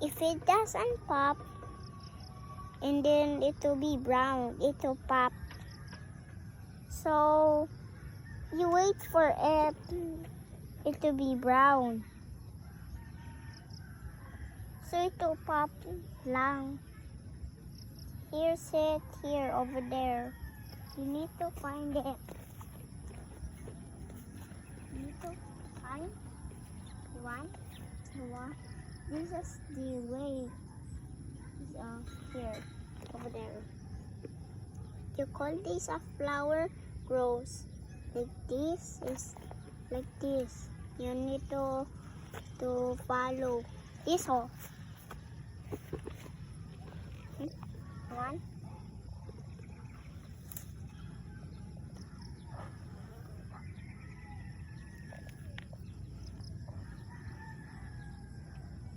If it doesn't pop, and then it will be brown, it will pop. So you wait for it to be brown. So it will pop lang. Here's it, here, over there. You need to find it. You need to find one. This is the way. Here, over there. You call this a flower grows. Like this is like this. You need to follow this. One.